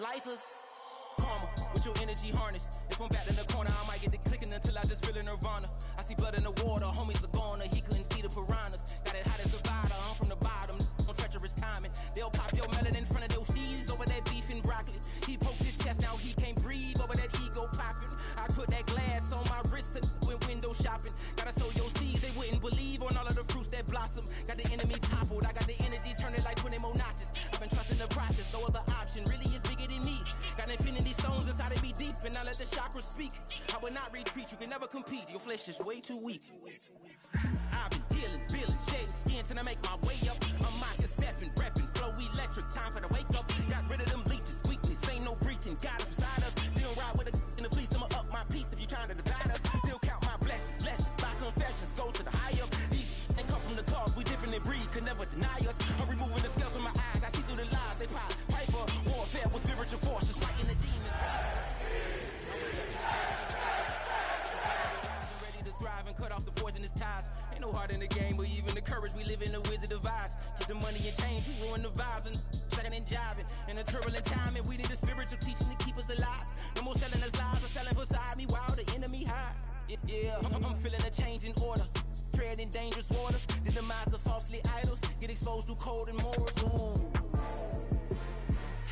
lifers. Karma, with your energy harness. If I'm back in the corner, I might get the clicking until I just feel a nirvana. I see blood in the water, homies are gone, he couldn't see the piranhas. Got it hottest divider, I'm from the bottom, on treacherous timing. They'll pop your melon in front of those seeds over that beef and broccoli. He poked his chest out, he can't breathe over that ego popping. I put that glass on my wrist and went window shopping. Gotta sow your seeds, they wouldn't believe on all of the fruits that blossom. Got the enemy toppled, I got the energy, turn it like 20 more notches. I've been trusting the process, no other option really is bigger than me. Got infinity stones inside of me deep, and I let the chakras speak. I will not retreat, you can never compete, your flesh is way too weak. I've been dealing, building, shading skin till I make my way up. I'm mocking, stepping, repping, flow electric, time for the wake up. Got rid of them leeches, weakness, ain't no breaching, God beside us. Still ride with a in the fleece, I'ma up my piece if you trying to divide us. Still count my blessings, lessons, by confessions, go to the high up. These ain't come from the cause, we different in breed, could never deny us. I'm removing the scales from my eyes, I see through the lies, they pop. Piper, warfare with spiritual force, just fighting the demons. Ready to thrive and cut off the poisonous ties. Ain't no heart in the game, but even the courage we live in the Wizard of Oz. Get the money and change, we ruin the vibes and checking and jiving. In a turbulent time, and we need a spiritual teaching to keep us alive. No more selling us lies or selling beside me while the enemy hide. Yeah, I'm feeling a change in order. Treading dangerous waters, the demise of falsely idols. Get exposed to cold and morals. Ooh.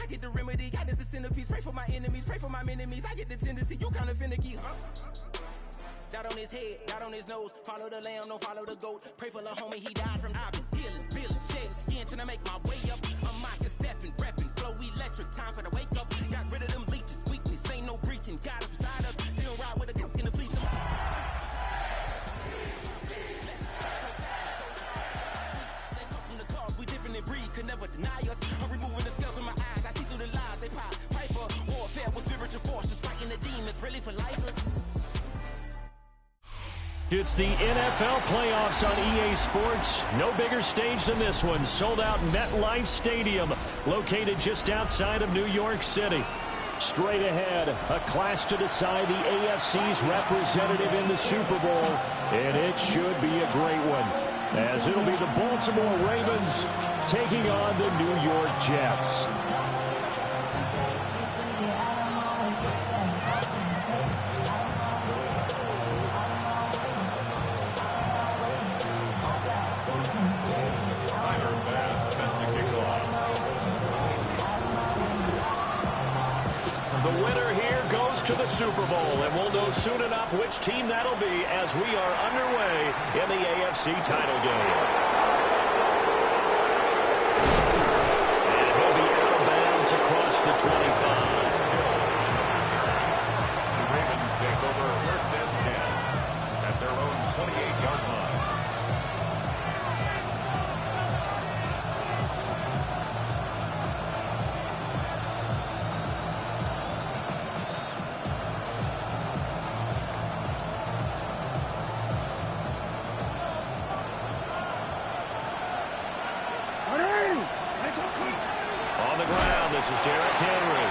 I get the remedy, God is the centerpiece. Pray for my enemies, pray for my enemies. I get the tendency, you kinda finicky, huh? Dot on his head, dot on his nose. Follow the lamb, don't follow the goat. Pray for the homie, he died from. I've been dealing, building, shedding skin till I make my way up. I'm mocking, stepping, repping, flow electric. Time for the wake up. Got rid of them leeches, weakness, ain't no breaching. God is beside us, still ride with a cook in the fleece. Breed could never deny us. I'm removing the scales from my eyes. I see through the lies they pop. Piper, warfare with spiritual force, just fighting the demons, really for lifers. It's the NFL playoffs on EA Sports. No bigger stage than this one. Sold out MetLife Stadium, located just outside of New York City. Straight ahead, a clash to decide the AFC's representative in the Super Bowl, and it should be a great one, as it'll be the Baltimore Ravens taking on the New York Jets. The winner here goes to the Super Bowl, and we'll know soon enough which team that'll be as we are underway in the AFC title game. And he'll be out of bounds across the 25. The Ravens take over first and 10 at their own 28-yard line. On the ground, this is Derrick Henry.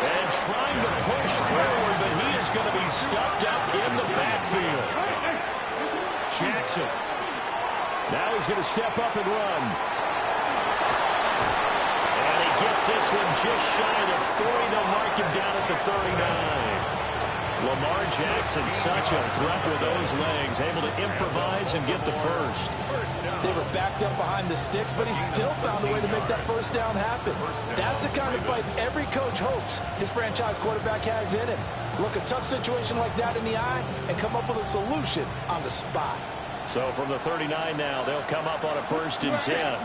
And trying to push forward, but he is going to be stuffed up in the backfield. Jackson. Now he's going to step up and run. And he gets this one just shy of 40. They'll mark him down at the 39. Lamar Jackson, such a threat with those legs, able to improvise and get the first. They were backed up behind the sticks, but he still found a way to make that first down happen. That's the kind of fight every coach hopes his franchise quarterback has in him. Look a tough situation like that in the eye and come up with a solution on the spot. So from the 39 now, they'll come up on a 1st and 10.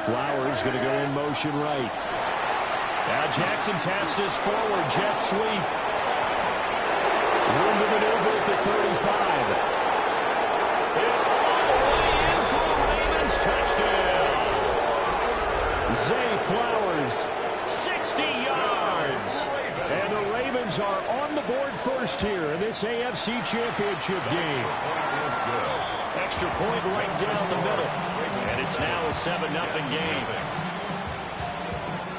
Flowers going to go in motion right. Now Jackson taps this forward, jet sweep. Room to maneuver at the 35. And all the way in for the Ravens touchdown. Zay Flowers, 60 yards. And the Ravens are on the board first here in this AFC Championship game. Extra point right down the middle. And it's now a 7-0 game.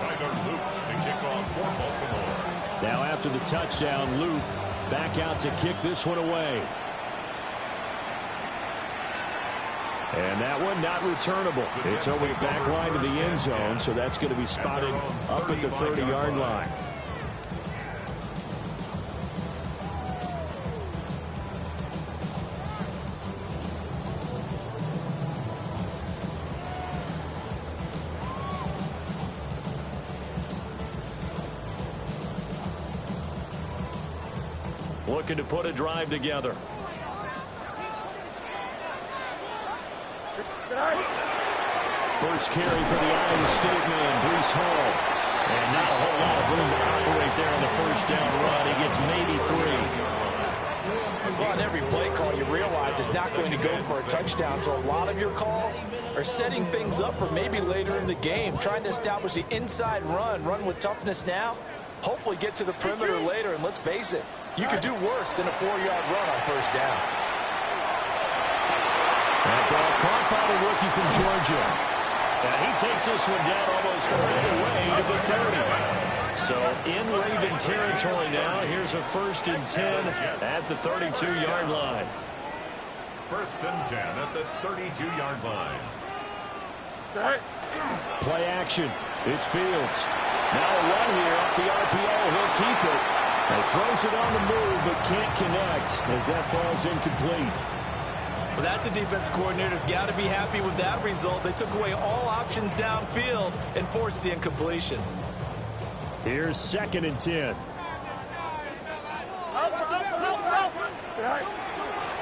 Tyler Luke to kick off for Baltimore. Now after the touchdown, Luke back out to kick this one away. And that one not returnable. It's over the back line of the end zone, so that's going to be spotted up at the 30-yard line. looking to put a drive together. First carry for the Iowa State man, Breece Hall. And not a whole lot of room to operate there on the first down run. He gets maybe 3. Well, on every play call, you realize it's not going to go for a touchdown. So a lot of your calls are setting things up for maybe later in the game, trying to establish the inside run with toughness now, hopefully get to the perimeter later. And let's face it, you could do worse than a 4-yard run on first down. That ball caught by the rookie from Georgia. And he takes this one down almost right away to the 30. So in Raven territory now. Here's a 1st and 10 at the 32-yard line. 1st and 10 at the 32-yard line. Play action. It's Fields. Now a run here off the RPO. He'll keep it. And throws it on the move, but can't connect as that falls incomplete. Well, that's a defensive coordinator's got to be happy with that result. They took away all options downfield and forced the incompletion. Here's 2nd and 10.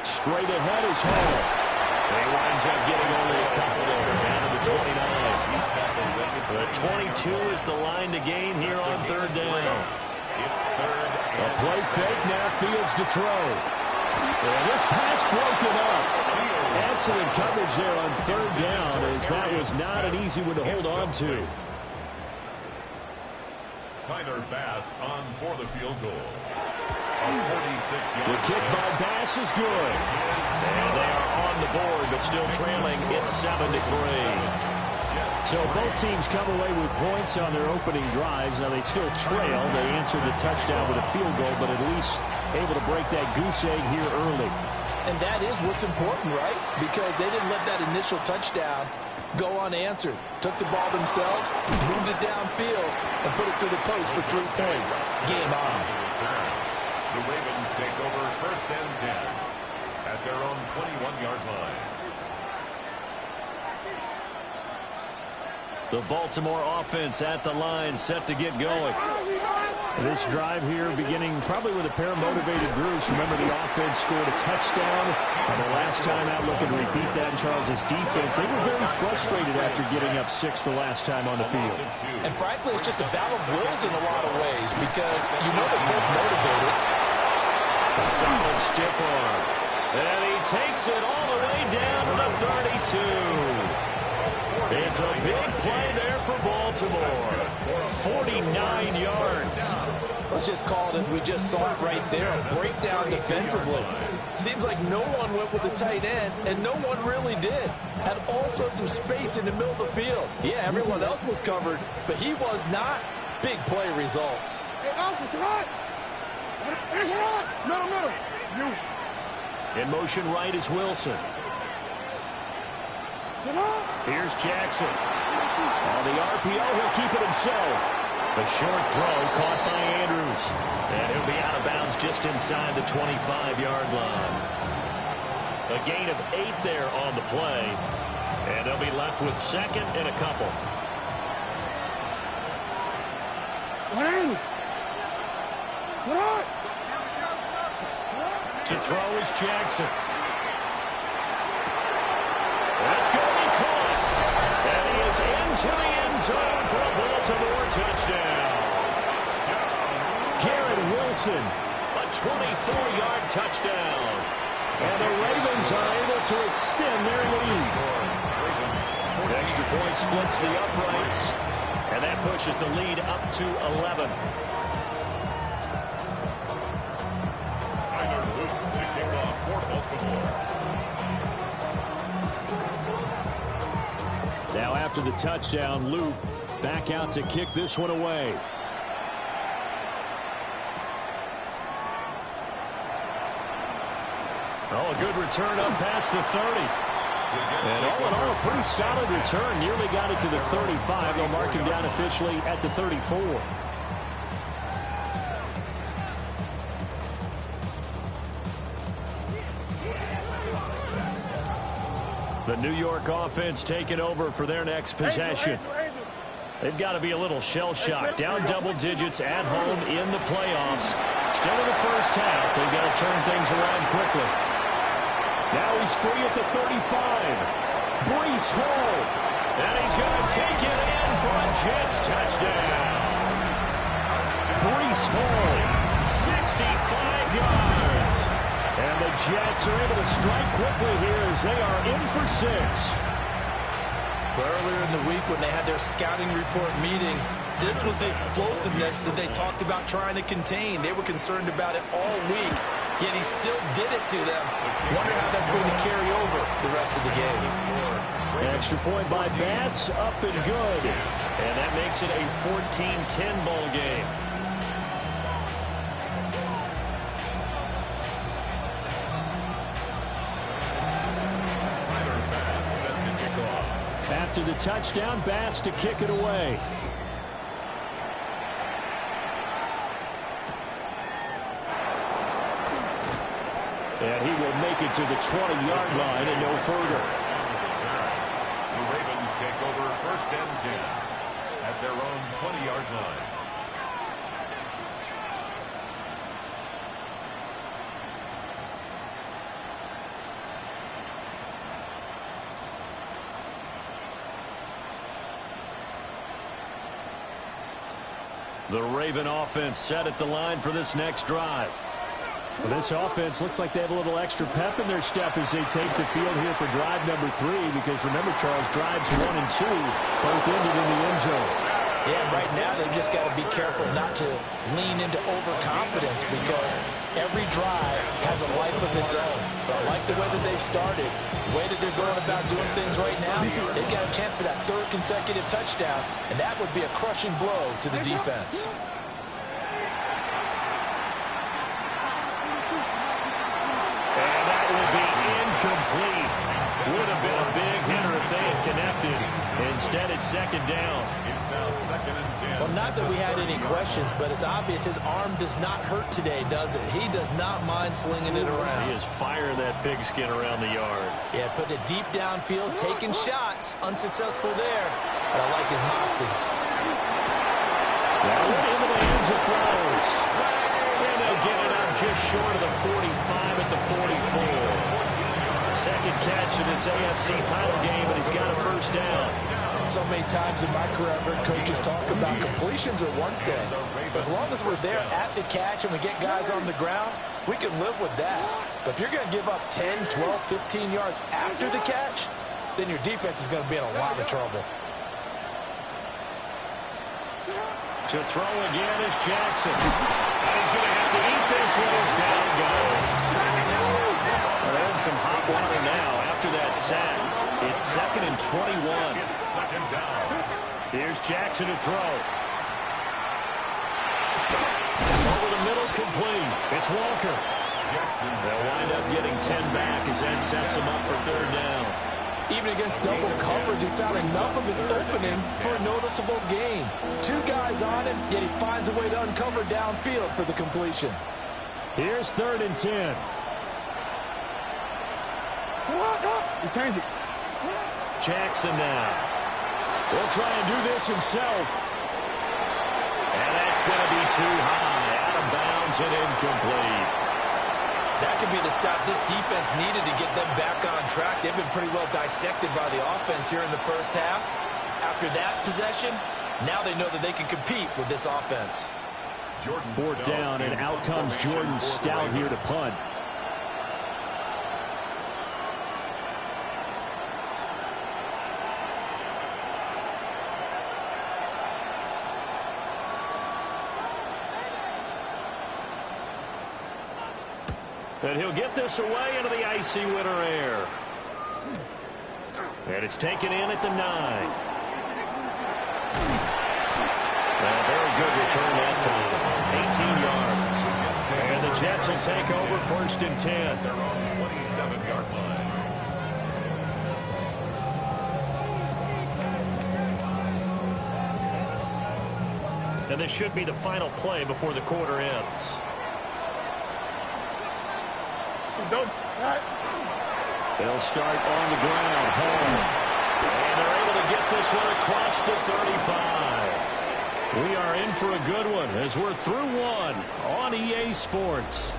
Straight ahead is Hall. And he winds up getting only a couple there, down to the 29. The 22 is the line to gain here on 3rd down. It's 3rd. A play fake, now Fields to throw. And this pass broken up. Excellent coverage there on 3rd down, as that was not an easy one to hold on to. Tyler Bass on for the field goal. A 46-yard. The kick by Bass is good. And they are on the board, but still trailing. It's 7-3. So both teams come away with points on their opening drives. Now they still trail. They answered the touchdown with a field goal, but at least able to break that goose egg here early. And that is what's important, right? Because they didn't let that initial touchdown go unanswered. Took the ball themselves, moved it downfield, and put it through the post for 3 points. Game on. The Ravens take over 1st and 10 at their own 21-yard line. The Baltimore offense at the line, set to get going. This drive here beginning probably with a pair of motivated groups. Remember, the offense scored a touchdown. And the last time out, looking to repeat that in Charles's defense. They were very frustrated after getting up 6 the last time on the field. And frankly, it's just a battle of wills in a lot of ways, because you know they're both motivated. A solid stiff arm. And he takes it all the way down to the 32. It's a big play there for Baltimore. 49 yards. Let's just call it as we just saw it right there, a breakdown defensively. Seems like no one went with the tight end, and no one really did. Had all sorts of space in the middle of the field. Yeah, everyone else was covered, but he was not. Big play results. In motion right is Wilson. Here's Jackson. On the RPO, he'll keep it himself. A short throw caught by Andrews. And he'll be out of bounds just inside the 25-yard line. A gain of 8 there on the play. And they'll be left with 2nd and a couple. To throw is Jackson. That's going to be caught. And he is into the end zone for a Baltimore touchdown. Garrett Wilson, a 24-yard touchdown. And the Ravens are able to extend their lead. The extra point splits the uprights. And that pushes the lead up to 11. Tyler Luke to kick off for Baltimore. Now after the touchdown, Luke back out to kick this one away. Oh, a good return up past the 30. And all in all, a pretty solid return. Nearly got it to the 35. They'll mark him down officially at the 34. The New York offense taking over for their next possession. They've got to be a little shell-shocked. Down double digits at home in the playoffs. Still in the first half. They've got to turn things around quickly. Now he's free at the 35. Breece Hall. And he's going to take it in for a Jets touchdown. Breece Hall, 65 yards. And the Jets are able to strike quickly here as they are in for 6. Earlier in the week when they had their scouting report meeting, this was the explosiveness that they talked about trying to contain. They were concerned about it all week, yet he still did it to them. Wonder how that's going to carry over the rest of the game. Extra point by Bass, up and good. And that makes it a 14-10 ball game. After the touchdown, Bass to kick it away. And he will make it to the 20-yard line and no further. The Ravens take over 1st and 10 at their own 20-yard line. The Raven offense set at the line for this next drive. Well, this offense looks like they have a little extra pep in their step as they take the field here for drive number 3, because remember, Charles, drives 1 and 2 both ended in the end zone. Yeah, right now they've just got to be careful not to lean into overconfidence, because every drive has a life of its own. But I like the way that they've started, the way that they're going about doing things right now. They've got a chance for that 3rd consecutive touchdown, and that would be a crushing blow to the defense. And that will be incomplete. Would have been a big hitter if they had connected. Instead, it's 2nd down. It's now 2nd and 10. Well, not that we had any questions, but it's obvious his arm does not hurt today, does it? He does not mind slinging it around. He is firing that pigskin around the yard. Yeah, putting it deep downfield, taking shots. Unsuccessful there, but I like his moxie. That went into the hands of Flowers. And they'll get it up just short of the 45 at the 44. Second catch of this AFC title game, and he's got a 1st down. So many times in my career, I've heard coaches talk about completions are one thing. But as long as we're there at the catch and we get guys on the ground, we can live with that. But if you're going to give up 10, 12, 15 yards after the catch, then your defense is going to be in a lot of trouble. To throw again is Jackson. And he's going to have to eat this when his down goes. They're in some hot water now after that sack. It's 2nd and 21. It's 2nd down. Here's Jackson to throw. Over the middle, complete. It's Walker. They'll wind up getting 10 back as that sets them up for 3rd down. Even against double coverage, he found enough of an opening for a noticeable gain. 2 guys on him, yet he finds a way to uncover downfield for the completion. Here's 3rd and 10. He turned it. Jackson now. Will try and do this himself. And that's going to be too high. Out of bounds and incomplete. That could be the stop this defense needed to get them back on track. They've been pretty well dissected by the offense here in the first half. After that possession, now they know that they can compete with this offense. 4th down, and out comes Jordan Stout here to punt. And he'll get this away into the icy winter air. And it's taken in at the 9. A very good return that time. 18 yards. And the Jets will take over 1st and 10. Their own 27-yard line. And this should be the final play before the quarter ends. They'll start on the ground, home. And they're able to get this one across the 35. We are in for a good one as we're through one on EA Sports.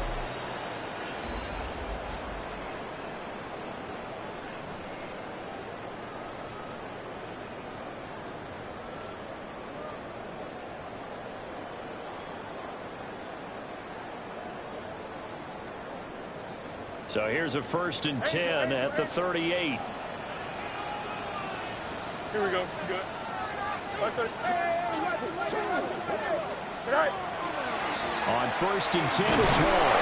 So here's a 1st and 10 at the 38. Here we go. Good. On 1st and 10, it's Hall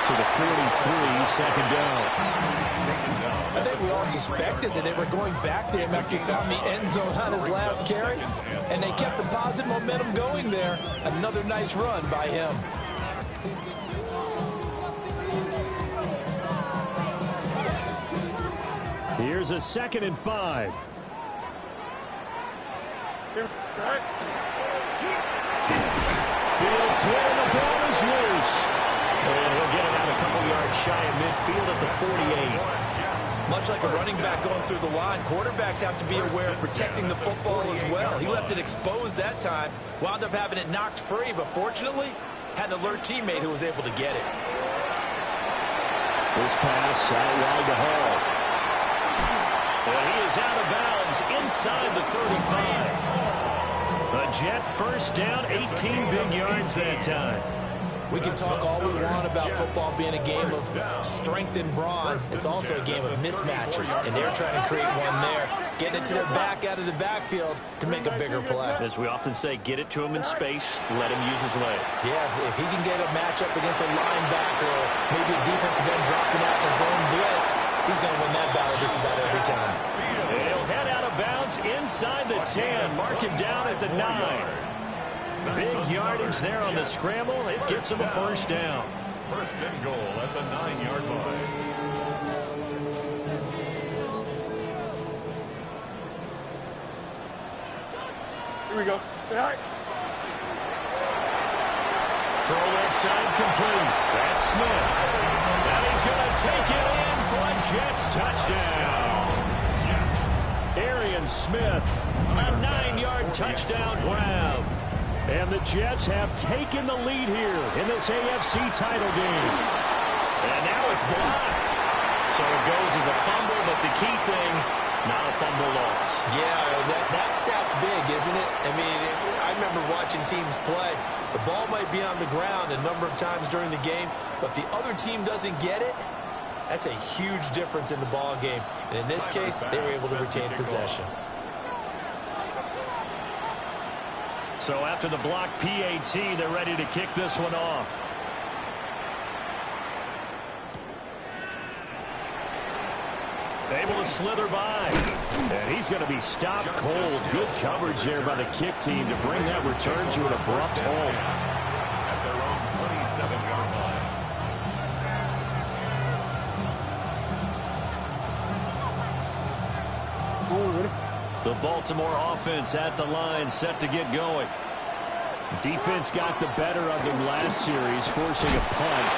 to the 43, second down. I think we all suspected that they were going back to him after he found the end zone on his last carry, and they kept the positive momentum going there. Another nice run by him. Here's a 2nd and 5. Fields hit and the ball is loose. And he'll get it out a couple yards shy of midfield at the 48. Much like a running back going through the line, quarterbacks have to be aware of protecting the football as well. He left it exposed that time, wound up having it knocked free, but fortunately had an alert teammate who was able to get it. This pass out wide to Hall. And he is out of bounds inside the 35. A Jet 1st down, 18 big yards that time. We can talk all we want about football being a game of strength and brawn. It's also a game of mismatches, and they're trying to create one there, getting it to their back out of the backfield to make a bigger play. As we often say, get it to him in space, let him use his leg. Yeah, if he can get a matchup against a linebacker or maybe a defensive end dropping out in his own blitz, he's going to win that battle just about every time. He'll head out of bounds inside the 10. Mark him down at the 9. Big yardage there on the scramble. It gets him a 1st down. 1st and goal at the 9-yard line. Here we go. Throw left side complete. That's Smith. And he's going to take it in for a Jets touchdown. Arian Smith, a 9-yard touchdown grab. And the Jets have taken the lead here in this AFC title game. And now it's blocked. So it goes as a fumble, but the key thing, not a fumble loss. Yeah, that stat's big, isn't it? I mean, I remember watching teams play. The ball might be on the ground a number of times during the game, but if the other team doesn't get it, that's a huge difference in the ball game. And in this case, they were able to retain possession. So after the block PAT, they're ready to kick this one off. Able to slither by. And he's going to be stopped cold. Good coverage there by the kick team to bring that return to an abrupt halt. At their own 27-yard line. The Baltimore offense at the line, set to get going. Defense got the better of them last series, forcing a punt.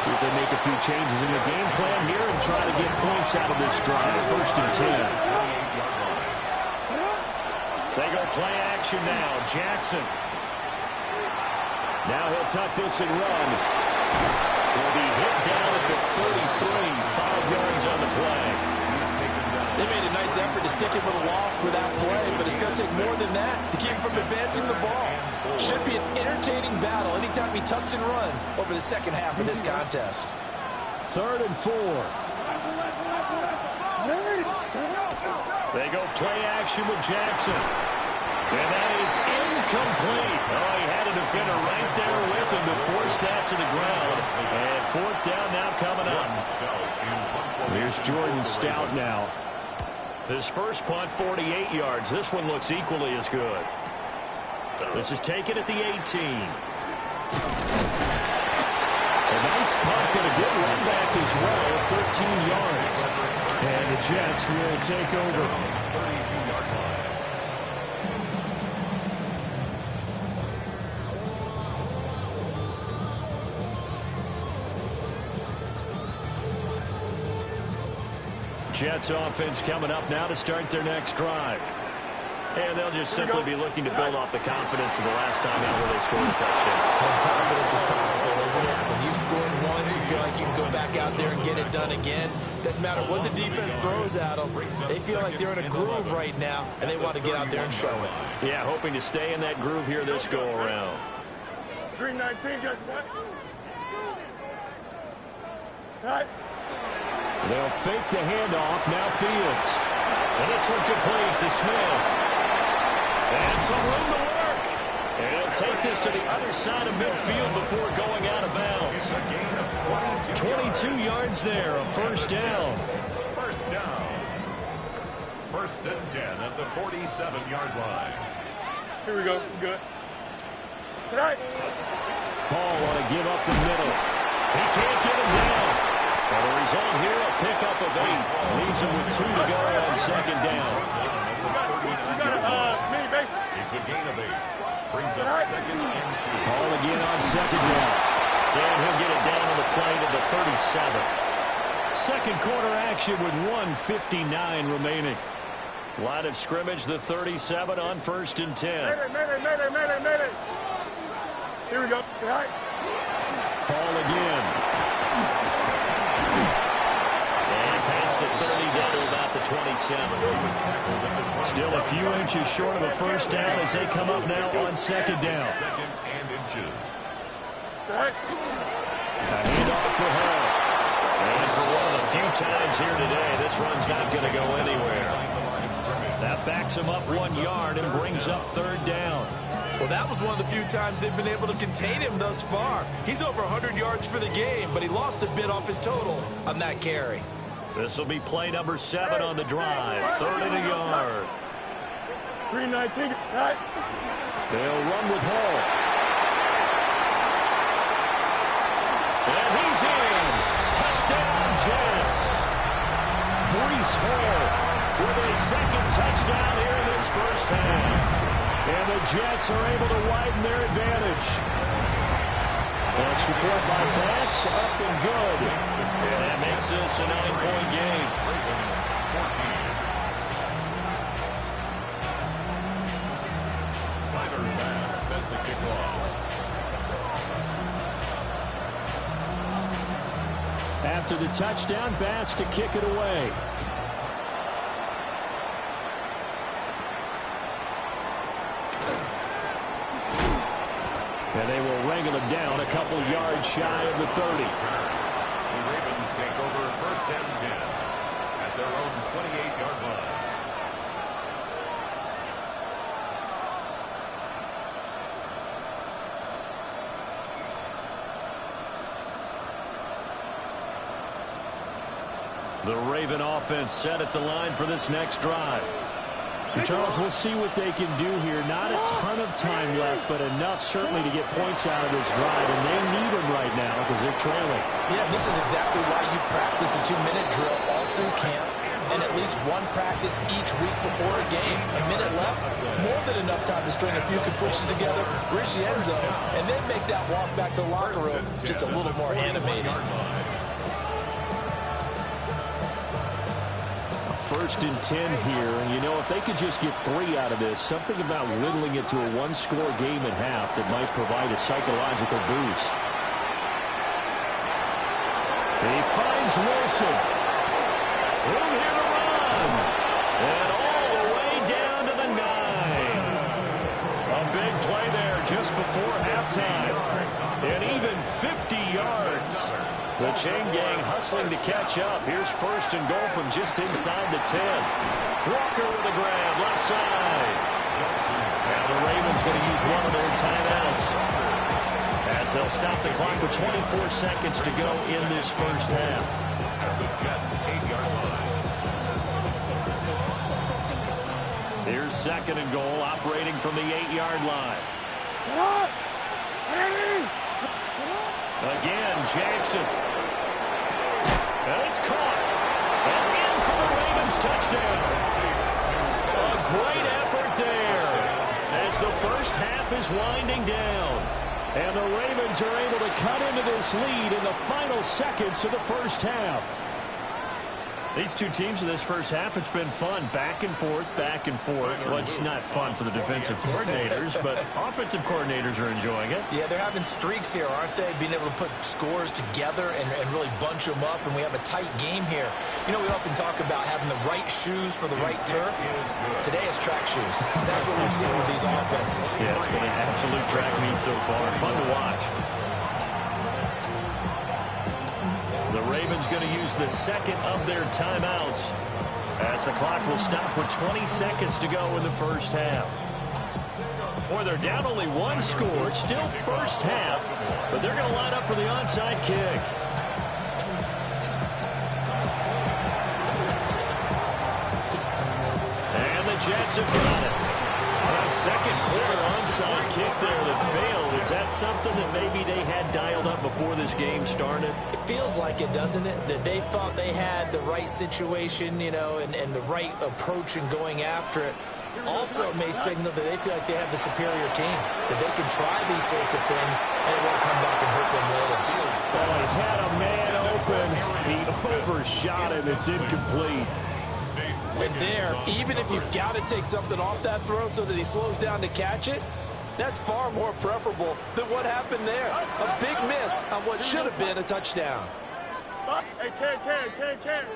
See if they make a few changes in the game plan here and try to get points out of this drive. 1st and 10. They go play action now. Jackson. Now he'll tuck this and run. He'll be hit down at the 33, 5 yards on the play. They made a nice effort to stick him with a loss for that play, but it's going to take more than that to keep him from advancing the ball. Should be an entertaining battle anytime he tucks and runs over the second half of this contest. 3rd and 4. They go play action with Jackson. And that is incomplete. Oh, he had a defender right there with him to force that to the ground. And 4th down now coming up. Here's Jordan Stout now. His first punt, 48 yards. This one looks equally as good. This is taken at the 18. A nice punt and a good run back as well, 13 yards. And the Jets will take over. 32-yard line. Jets offense coming up now to start their next drive. And they'll just simply be looking to build off the confidence of the last time out where they scored a touchdown. And confidence is powerful, isn't it? When you've scored once, you feel like you can go back out there and get it done again. Doesn't matter what the defense throws at them. They feel like they're in a groove right now, and they want to get out there and show it. Yeah, hoping to stay in that groove here this go-around. Green 19, guys. Right. They'll fake the handoff. Now Fields. And this one complete to Smith. And some room to work. And he'll take this to the other side of midfield before going out of bounds. 22 yards there, a first down. First down. First and 10 at the 47-yard line. Here we go. Good. Tonight. Paul want to give up the middle. He can't get him down. And the result here, a pickup of 8. Leaves him with 2 to go on second down. We got a mini base. It's a gain of 8. Brings up second and 2. Paul again on second down. And he'll get it down on the play to the 37. Second quarter action with 1:59 remaining. Line of scrimmage, the 37 on first and 10. Mayday. Here we go. Right. Paul again. And past the 30 down to about the 27. Still a few inches short of a first down as they come up now on second down. Second and inches. Right. A handoff for Hall. And for one of the few times here today, this run's not going to go anywhere. That backs him up 1 yard and brings up third down. Well, that was one of the few times they've been able to contain him thus far. He's over 100 yards for the game, but he lost a bit off his total on that carry. This will be play number 7 on the drive. Third and a yard. Green 19. Right. They'll run with Hall. And he's in. Touchdown, Jets. Breece Hall with a second touchdown here in this first half. And the Jets are able to widen their advantage. Extra point by Bass, up and good. And that makes this a 9-point game. Ravens 14. Tyler Bass set to kick off. After the touchdown, Bass to kick it away. And they will wrangle him down a couple yards shy of the 30. The Ravens take over first and 10 at their own 28-yard line. The Raven offense set at the line for this next drive. Charles, we'll see what they can do here. Not a ton of time left, but enough certainly to get points out of this drive, and they need them right now because they're trailing. Yeah, this is exactly why you practice a 2-minute drill all through camp and at least one practice each week before a game. A minute left, more than enough time to string a few completions together, reach the end zone, and then make that walk back to the locker room just a little more animated. First and 10 here, and you know, if they could just get 3 out of this, something about whittling it to a one-score game at half that might provide a psychological boost. He finds Wilson. Room here to run. And all the way down to the 9. A big play there just before halftime. And even 50 yards. The chain gang hustling to catch up. Here's first and goal from just inside the 10. Walker with a grab, left side. Now the Ravens going to use one of their timeouts as they'll stop the clock with 24 seconds to go in this first half. At the Jets' 8-yard line. Here's second and goal, operating from the 8-yard line. Again, Jackson. And it's caught. And in for the Ravens touchdown. A great effort there as the first half is winding down. And the Ravens are able to cut into this lead in the final seconds of the first half. These two teams in this first half, it's been fun. Back and forth, back and forth. Well, it's not fun for the defensive coordinators, but offensive coordinators are enjoying it. Yeah, they're having streaks here, aren't they? Being able to put scores together and really bunch them up, and we have a tight game here. You know, we often talk about having the right shoes for the right turf. Today is track shoes. That's what we've seen with these offenses. Yeah, it's been an absolute track meet so far. Fun to watch. The Ravens going to use the second of their timeouts as the clock will stop with 20 seconds to go in the first half. Boy, they're down only one score. Still first half, but they're going to line up for the onside kick. And the Jets have got it. A second quarter onside kick there that failed. Is that something that maybe they had dialed up before this game started? It feels like it, doesn't it? That they thought they had the right situation, you know, and the right approach in going after it. Also may signal that they feel like they have the superior team, that they can try these sorts of things and it won't come back and hurt them later. Well, he had a man open. He overshot him. It's incomplete. And there, even if you've got to take something off that throw so that he slows down to catch it, that's far more preferable than what happened there. A big miss on what should have been a touchdown. Hey, Ken.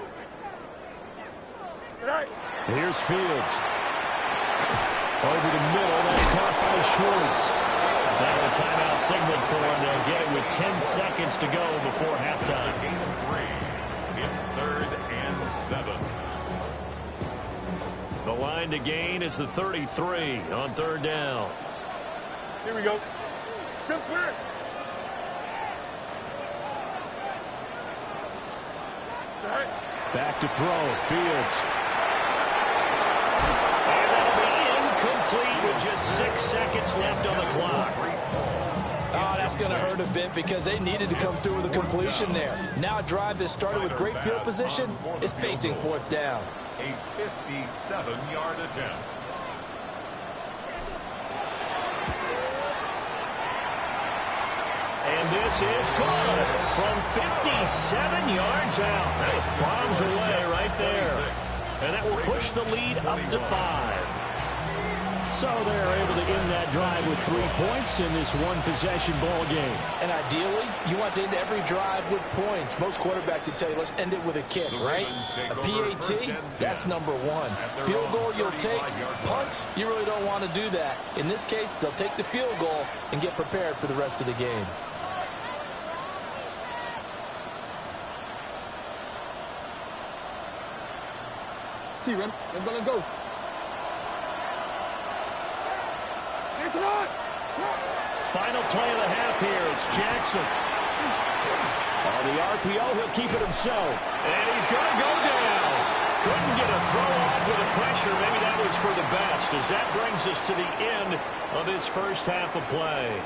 Here's Fields. Over the middle, that's caught by Schwartz. Now a timeout signaled for him. They'll get it with 10 seconds to go before halftime. It's 3rd and 7. The line to gain is the 33 on 3rd down. Here we go. Chip clear. Back to throw. Fields. And that'll be incomplete with just 6 seconds left on the clock. Oh, that's going to hurt a bit because they needed to come through with a completion there. Now a drive that started with great field position is facing 4th down. A 57-yard attempt. And this is good from 57 yards out. That was bombs away right there. And that will push the lead up to 5. So they're able to end that drive with 3 points in this one-possession ball game. And ideally, you want to end every drive with points. Most quarterbacks would tell you, let's end it with a kick, right? A PAT, that's number 1. Field goal you'll take. Punts, you really don't want to do that. In this case, they'll take the field goal and get prepared for the rest of the game. Run. Let's go. Final play of the half here. It's Jackson. On the RPO, he'll keep it himself. And he's going to go down. Couldn't get a throw off with the pressure. Maybe that was for the best, as that brings us to the end of this first half of play.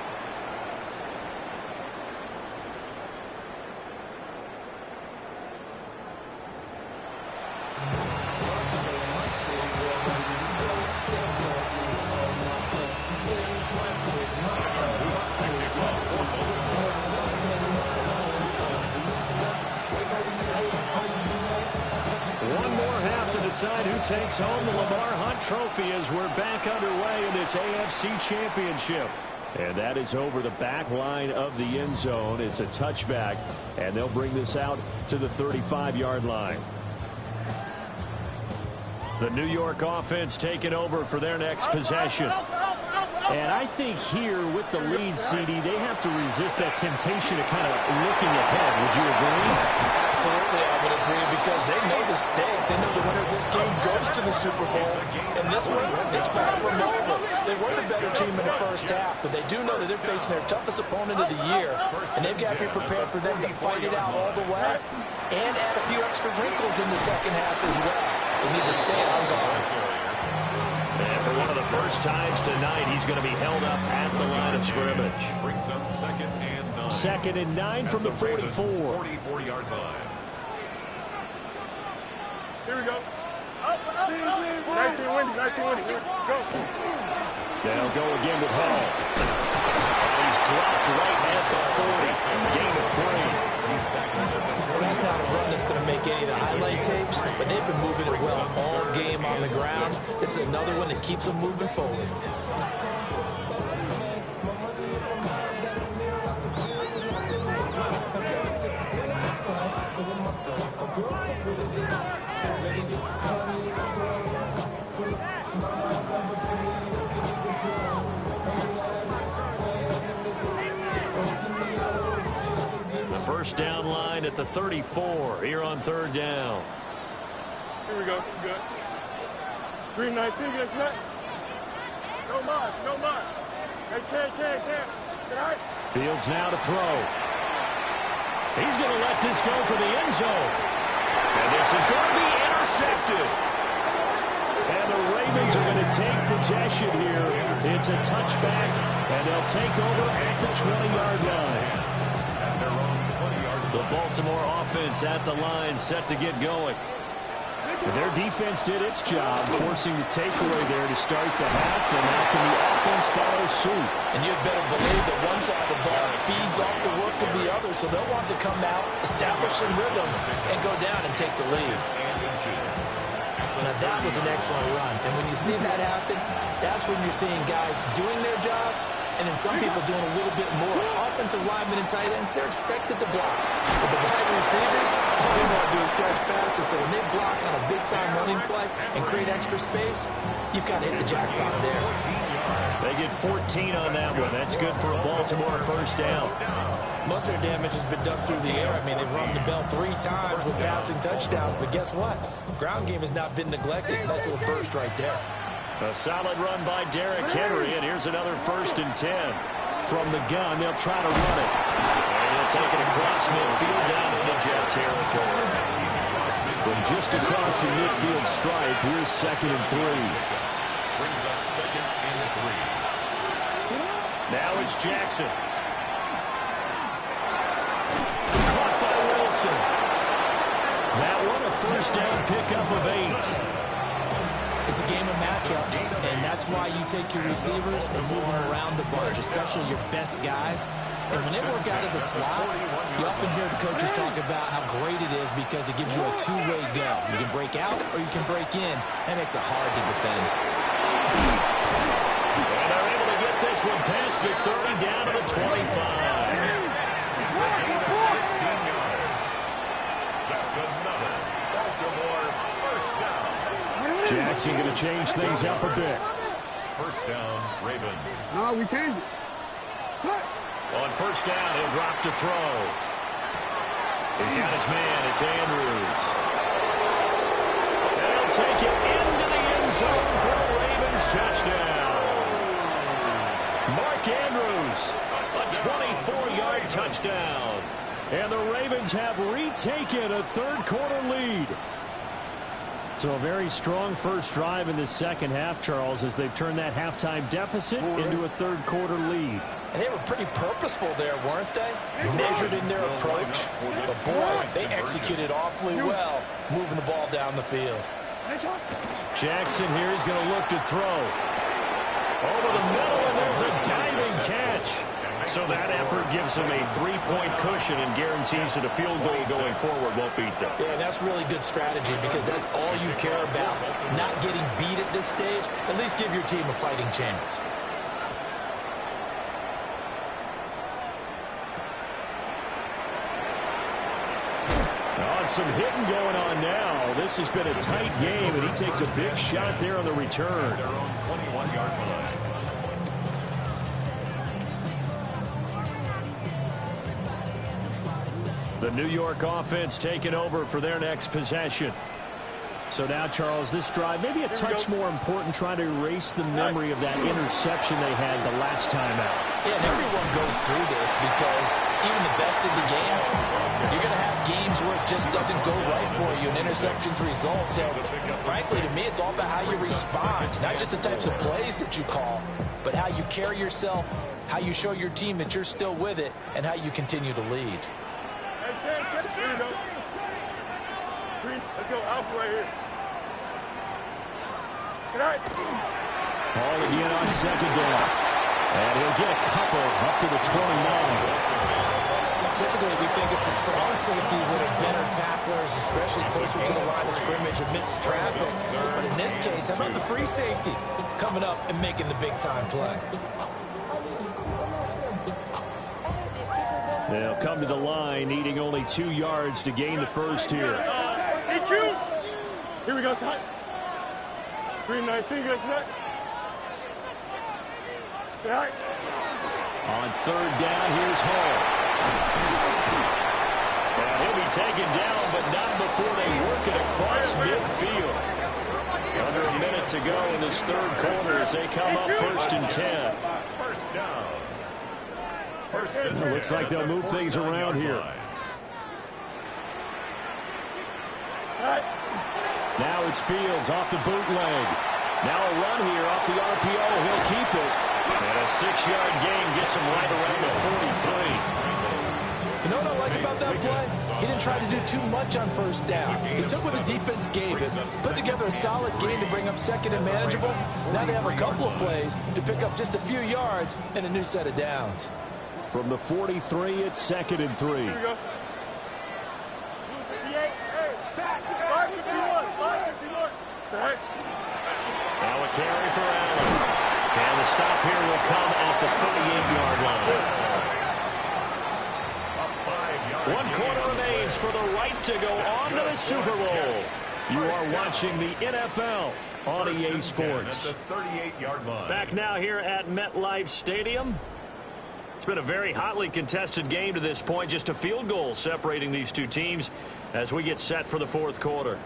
Decide who takes home the Lamar Hunt Trophy as we're back underway in this AFC Championship. And that is over the back line of the end zone. It's a touchback, and they'll bring this out to the 35-yard line. The New York offense taking over for their next possession. And I think here with the lead, CD, they have to resist that temptation of kind of looking ahead. Would you agree? Absolutely, I would agree, because they know the stakes. They know the winner of this game goes to the Super Bowl. And this one, it's far from over. They were the better team in the first half, but they do know that they're facing their toughest opponent of the year. And they've got to be prepared for them to fight it out all the way and add a few extra wrinkles in the second half as well. They need to stay on guard. And for one of the first times tonight, he's going to be held up at the line of scrimmage. Brings up 2nd and 9. 2nd and 9 from the 44. 44-yard line. Here we go. 19 winning. Go. They'll go again with Hall. He's dropped right at the 40. Gain of 3. Well, that's not a run that's going to make any of the highlight tape, games, but they've been moving it well all game on the ground. This is another one that keeps them moving forward. First down line at the 34 here on third down. Here we go. Good. Green 19, get us back. No mas, no mas. Hey, can't. Sit right. Fields now to throw. He's going to let this go for the end zone. And this is going to be intercepted. And the Ravens are going to take possession here. It's a touchback, and they'll take over at the 20-yard line. The Baltimore offense at the line, set to get going. And their defense did its job, forcing the takeaway there to start the half, and now can the offense follow suit? And you'd better believe that one side of the ball feeds off the work of the other, so they'll want to come out, establish some rhythm, and go down and take the lead. Now, that was an excellent run, and when you see that happen, that's when you're seeing guys doing their job, and then some people doing a little bit more. Offensive linemen and tight ends, they're expected to block. But the wide receivers, all they want to do is catch passes. So when they block on a big-time running play and create extra space, you've got to hit the jackpot there. They get 14 on that one. That's good for a Baltimore first down. Most of their damage has been done through the air. I mean, they've rung the bell 3 times with passing touchdowns. But guess what? Ground game has not been neglected. Nice little burst right there. A solid run by Derrick Henry, and here's another 1st and 10. From the gun, they'll try to run it. And he'll take it across midfield down into Jet territory. From just across the midfield stripe, here's 2nd and 3. Brings up 2nd and 3. Now it's Jackson. Caught by Wilson. That one a first down pickup of 8. It's a game of matchups, and that's why you take your receivers and move them around a bunch, especially your best guys. And when they work out of the slot, you often hear the coaches talk about how great it is because it gives you a two-way go. You can break out or you can break in. That makes it hard to defend. And they're able to get this one past the 30 down to the 25. It's a gain of 16 yards. That's another Baltimore first down. Jackson going to change things up a bit. First down, Ravens. No, we changed it. Cut. On first down, he'll drop to throw. He's got his man. It's Andrews. They'll take it into the end zone for a Ravens touchdown. Mark Andrews, a 24-yard touchdown. And the Ravens have retaken a third-quarter lead. So a very strong first drive in the second half, Charles, as they've turned that halftime deficit into a third-quarter lead. And they were pretty purposeful there, weren't they? Measured in their approach. But, boy, they executed awfully well, moving the ball down the field. Jackson here is going to look to throw. Over the middle, and there's a diving catch. So that effort gives them a 3-point cushion and guarantees that a field goal going forward won't beat them. Yeah, that's really good strategy because that's all you care about. Not getting beat at this stage. At least give your team a fighting chance. Oh, and some hitting going on now. This has been a tight game, and he takes a big shot there on the return. Their own 21-yard line. The New York offense taking over for their next possession. So now, Charles, this drive, maybe a touch more important, trying to erase the memory of that interception they had the last time out. Yeah, and everyone goes through this because even the best in the game, you're going to have games where it just doesn't go right for you, and interceptions result. So, frankly, to me, it's all about how you respond, not just the types of plays that you call, but how you carry yourself, how you show your team that you're still with it, and how you continue to lead. Here you go. Green, let's go alpha right here. Ball again on second down. And he'll get a couple up to the 29. typically we think it's the strong safeties that are better tacklers, especially closer to the line of scrimmage amidst traffic. But in this case, how about the free safety coming up and making the big-time play? They'll come to the line, needing only 2 yards to gain the first here. EQ. Here we go, son. 319, good set. Right. On third down, here's Hall. And he'll be taken down, but not before they work it across midfield. Under a minute to go in this third quarter as they come up 1st and 10. First down. It looks like they'll move things around here. Now it's Fields off the bootleg. Now a run here off the RPO. He'll keep it. And a 6-yard gain gets him right around the 43. You know what I like about that play? He didn't try to do too much on first down. He took what the defense gave him, put together a solid gain to bring up second and manageable. Now they have a couple of plays to pick up just a few yards and a new set of downs. From the 43, it's 2nd and 3. Here we go. 58. Hey, back. 551. 551. Right. Now a carry for Allen. And the stop here will come at the 38-yard line. 1 quarter remains for the right to go on to the Super Bowl. You are watching the NFL on EA Sports. At the 38-yard line. Back now here at MetLife Stadium. It's been a very hotly contested game to this point. Just a field goal separating these two teams as we get set for the 4th quarter.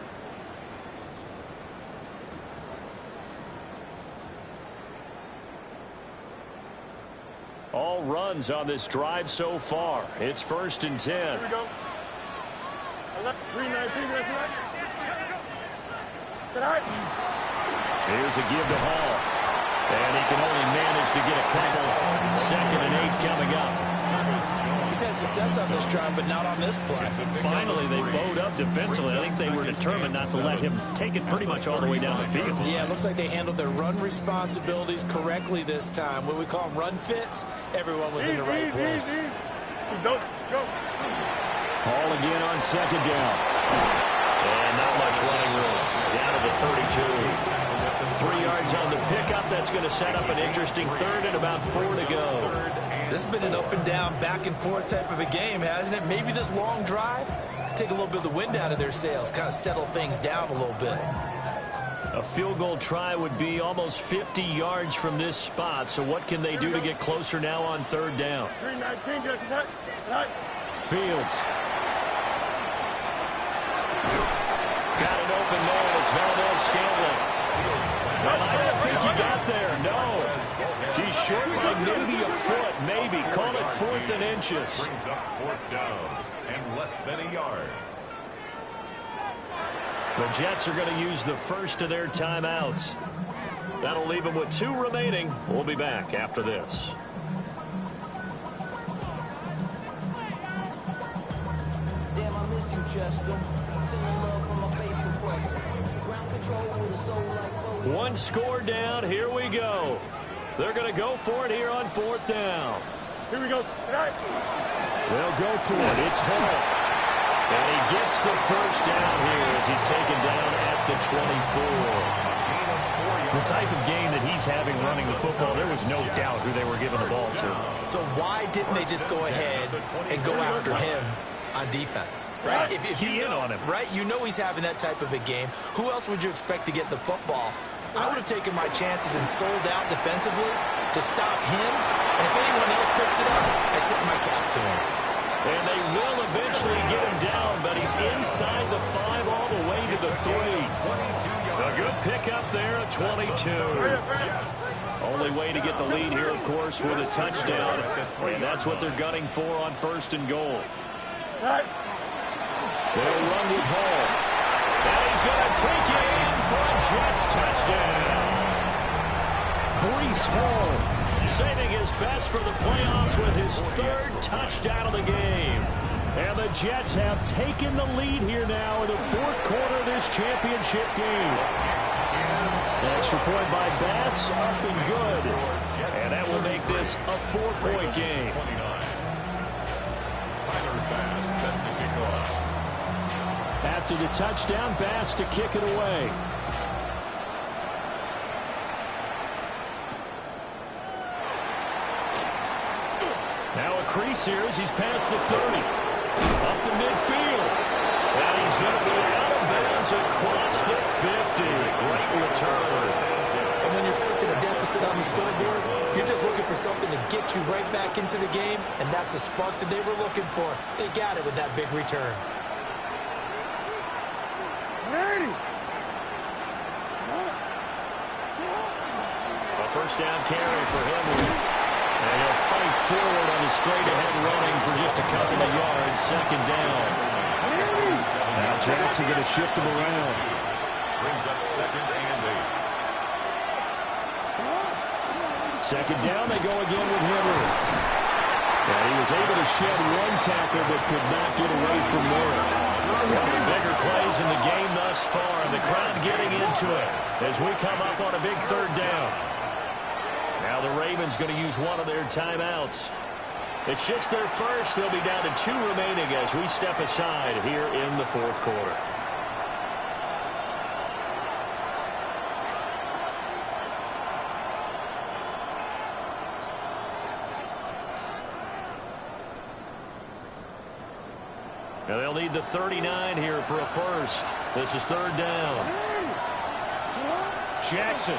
All runs on this drive so far. It's 1st and 10. Here we go. 319, that's right. Tonight. Here's a give to Hall. And he can only manage to get a couple. 2nd and 8 coming up. He's had success on this drive, but not on this play. Finally, they bowed up defensively. I think they were determined not to let him take it pretty much all the way down the field. Yeah, it looks like they handled their run responsibilities correctly this time. When we call them run fits, everyone was in the right place. Go. Hall again on 2nd down. And not much running room. Down to the 32. 3 yards on the pickup. That's going to set up an interesting 3rd and about 4 to go. This has been an up and down, back and forth type of a game, hasn't it? Maybe this long drive could take a little bit of the wind out of their sails, kind of settle things down a little bit. A field goal try would be almost 50 yards from this spot. So what can they do to get closer now on 3rd down? 319, get that. Fields. Got an open man. It's Valdez-Scantling. I don't think he got there. No. He's short by maybe a foot. Maybe. Call it 4th and inches. Brings up 4th down and less than a yard. The Jets are going to use the first of their timeouts. That'll leave them with 2 remaining. We'll be back after this. Damn, I miss you, Chester. Sending love from my bass compressor. Ground control with a soul like Bowie. 1 score down. Here we go. They're going to go for it here on 4th down. Here we go. They'll go for it. It's Hall. And he gets the first down here as he's taken down at the 24. The type of game that he's having running the football, there was no doubt who they were giving the ball to. So why didn't they just go ahead and go after him on defense? Right? If Key you in know, on him. right? You know he's having that type of a game. Who else would you expect to get the football? I would have taken my chances and sold out defensively to stop him. And if anyone else picks it up, I tip my cap to him. And they will eventually get him down, but he's inside the 5 all the way to the 3. A good pickup there at 22. Only way to get the lead here, of course, with a touchdown. And that's what they're gunning for on 1st and goal. They'll run with Hall. And he's going to take it in for a Jets touchdown. Breece Hall saving his best for the playoffs with his 3rd touchdown of the game. And the Jets have taken the lead here now in the 4th quarter of this championship game. Extra point by Bass, up and good. And that will make this a 4-point game. Sets the kick off. After the touchdown, Bass to kick it away. Now a crease here as he's past the 30. Up to midfield. And he's going to be out of bounds across the 50. Great return. And when you're facing a deficit on the scoreboard, you're just looking for something to get you right back into the game, and that's the spark that they were looking for. They got it with that big return. A first down carry for Henry. And he'll fight forward on the straight-ahead running for just a couple of yards. Second down. Now Jackson going to shift him around. Brings up 2nd and 8. Second down, they go again with Henry. And he was able to shed one tackle but could not get away from there. One of the bigger plays in the game thus far. The crowd getting into it as we come up on a big third down. Now the Ravens going to use one of their timeouts. It's just their first. They'll be down to 2 remaining as we step aside here in the 4th quarter. Now they'll need the 39 here for a first. This is 3rd down. Jackson.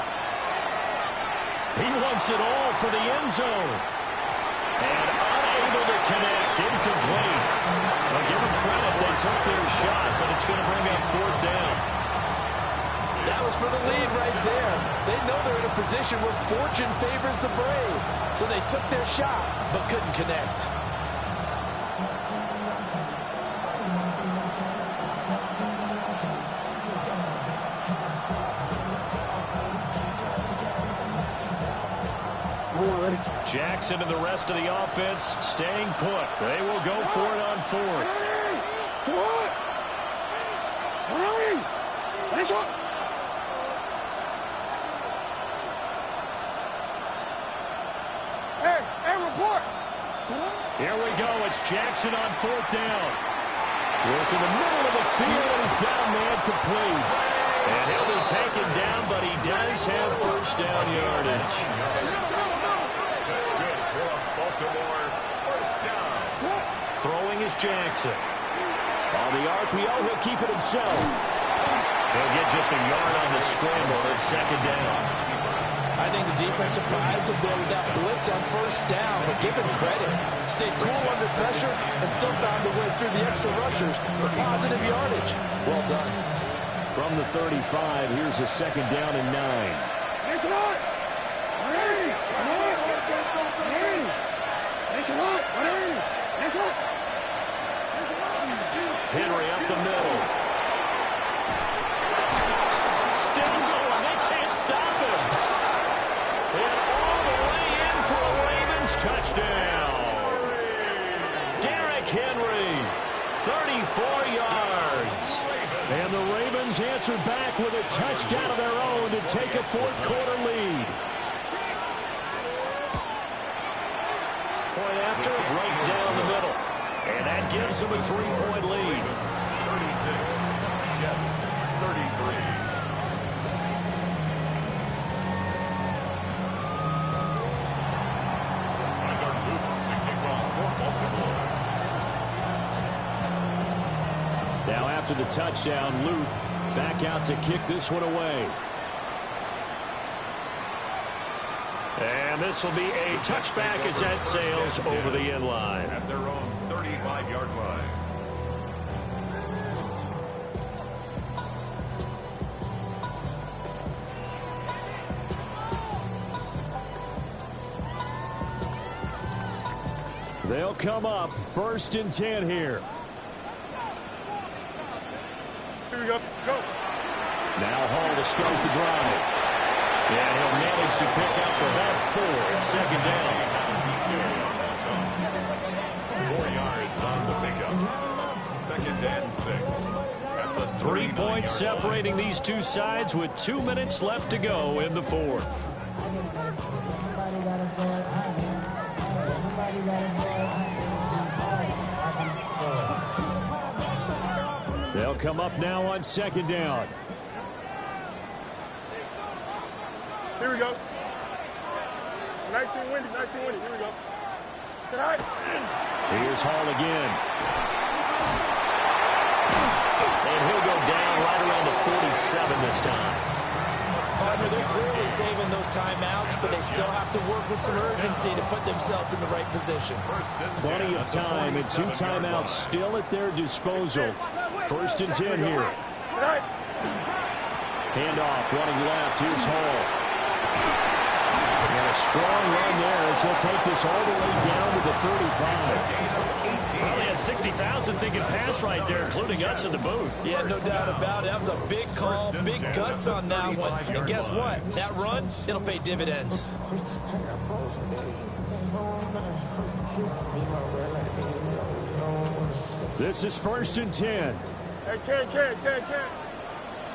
He wants it all for the end zone. And unable to connect. Incomplete. Well, give them credit. They took their shot, but it's going to bring up 4th down. That was for the lead right there. They know they're in a position where fortune favors the brave. So they took their shot, but couldn't connect. Jackson and the rest of the offense staying put. They will go for it on 4th. Report. Here we go. It's Jackson on 4th down. Work in the middle of the field, and he's got a man complete. And he'll be taken down, but he does have first down yardage. Baltimore, first down. Throwing is Jackson. On the RPO, he'll keep it himself. He'll get just a yard on the scramble at 2nd down. I think the defense surprised him there with that blitz on first down, but give him credit. Stayed cool under pressure and still found a way through the extra rushers for positive yardage. Well done. From the 35, here's a 2nd down and 9. Henry up the middle. Still going. They can't stop him. And all the way in for a Ravens touchdown. Derrick Henry, 34 yards. And the Ravens answer back with a touchdown of their own to take a 4th quarter lead. Point after, right down the middle. And that gives them a 3-point lead. 36, Jets 33. Now after the touchdown, Luke back out to kick this one away. And this will be a touchback as that sails over the end line. At their own 35-yard line. They'll come up 1st and 10 here. Here we go. Go. Now Hall to start the drive. And he'll manage to pick up about 4 at 2nd down. 4 yards on the pickup. 2nd and 6. 3 points separating these two sides with 2 minutes left to go in the 4th. come up now on second down. Here we go. 19 windy, 19 windy. Here we go. Sit high. Here's Hall again. And he'll go down right around the 47 this time. Partner, they're clearly saving those timeouts, but they still have to work with some urgency to put themselves in the right position. Plenty of time and 2 timeouts still at their disposal. First and 10 here. Handoff running left. Here's Hall. And a strong run there as he'll take this all the way down to the 35. Probably had 60,000 thinking pass right there, including us in the booth. Yeah, no doubt about it. That was a big call, big guts on that one. And guess what? That run, it'll pay dividends. This is first and 10. Hey, can.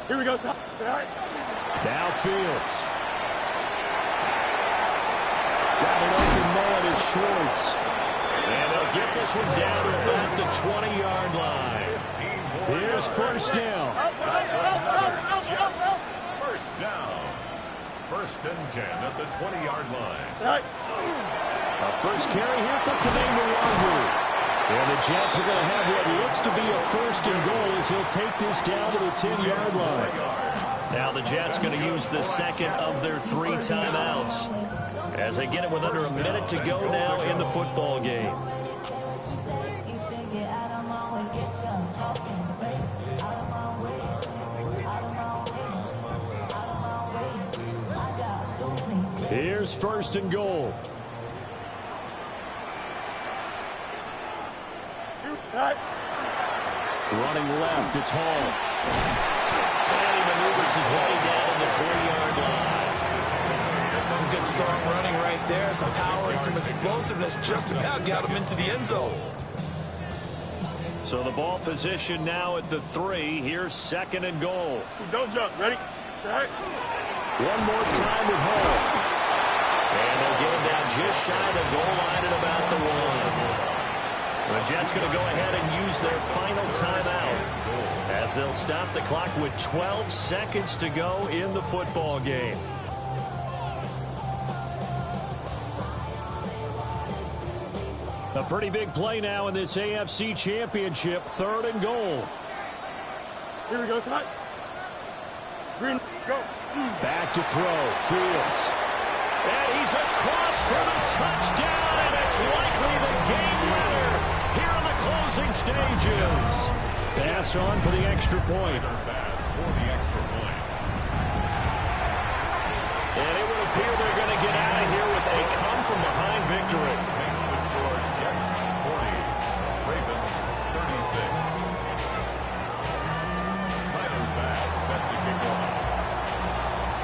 Here we go. Now Fields. Got an open man at Schwartz. And they'll get this one down to about the 20-yard line. Here's first down. First down. First and 10 at the 20-yard line. A first carry here for Kadeem Nwangwu. And the Jets are going to have what looks to be a first and goal as he'll take this down to the 10-yard line. Now the Jets going to use the second of their 3 timeouts as they get it with under a minute to go now in the football game. Here's first and goal. Running left, it's Hall. And he maneuvers his way down to the 3-yard line. Some good strong running right there. Some power and some explosiveness just about got him into the end zone. So the ball position now at the 3. Here's second and goal. Don't jump. Ready? Set. One more time with Hall. And they'll get him down just shy of the goal line at about the 1. The Jets going to go ahead and use their final timeout as they'll stop the clock with 12 seconds to go in the football game. A pretty big play now in this AFC Championship. Third and goal. Here we go, Scott. Green, go. Back to throw. Fields. And he's across for the touchdown, and it's likely the game winner here in the closing stages. Pass on for the extra point. And it would appear they're going to get out of here with a come-from-behind victory. Makes the score Jets 40, Ravens 36. Tyler Bass set to kick off.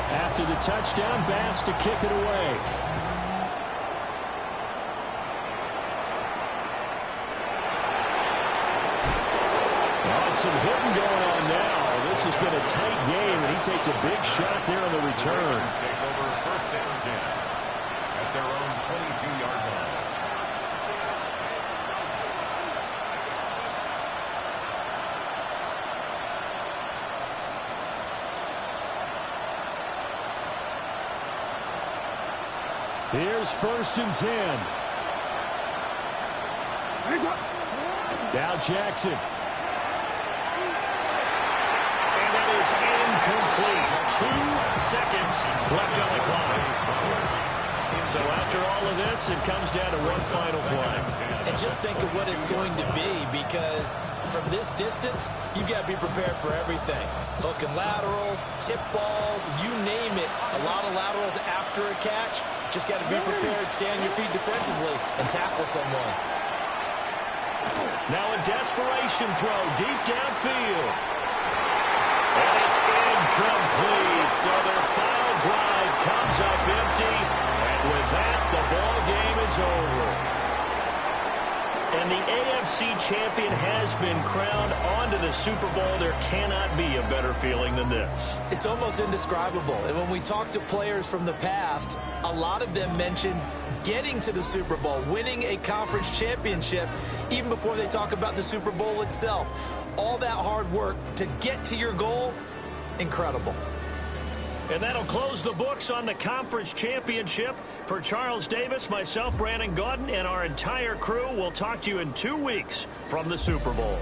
After the touchdown, Bass to kick it away. Some hitting going on now. This has been a tight game, and he takes a big shot there on the return. Take over first and 10 at their own 22-yard line. Here's first and 10. Now Jackson. Is incomplete. 2 seconds left on the clock. So after all of this, it comes down to one final play. And just think of what it's going to be, because from this distance, you've got to be prepared for everything. Hook and laterals, tip balls, you name it. A lot of laterals after a catch. Just got to be prepared, stay on your feet defensively, and tackle someone. Now a desperation throw deep downfield. And it's incomplete. So their final drive comes up empty. And with that, the ball game is over. And the AFC champion has been crowned onto the Super Bowl. There cannot be a better feeling than this. It's almost indescribable. And when we talk to players from the past, a lot of them mention getting to the Super Bowl, winning a conference championship, even before they talk about the Super Bowl itself. All that hard work to get to your goal, incredible. And that'll close the books on the conference championship. For Charles Davis, myself, Brandon Gaudin, and our entire crew, we'll talk to you in 2 weeks from the Super Bowl.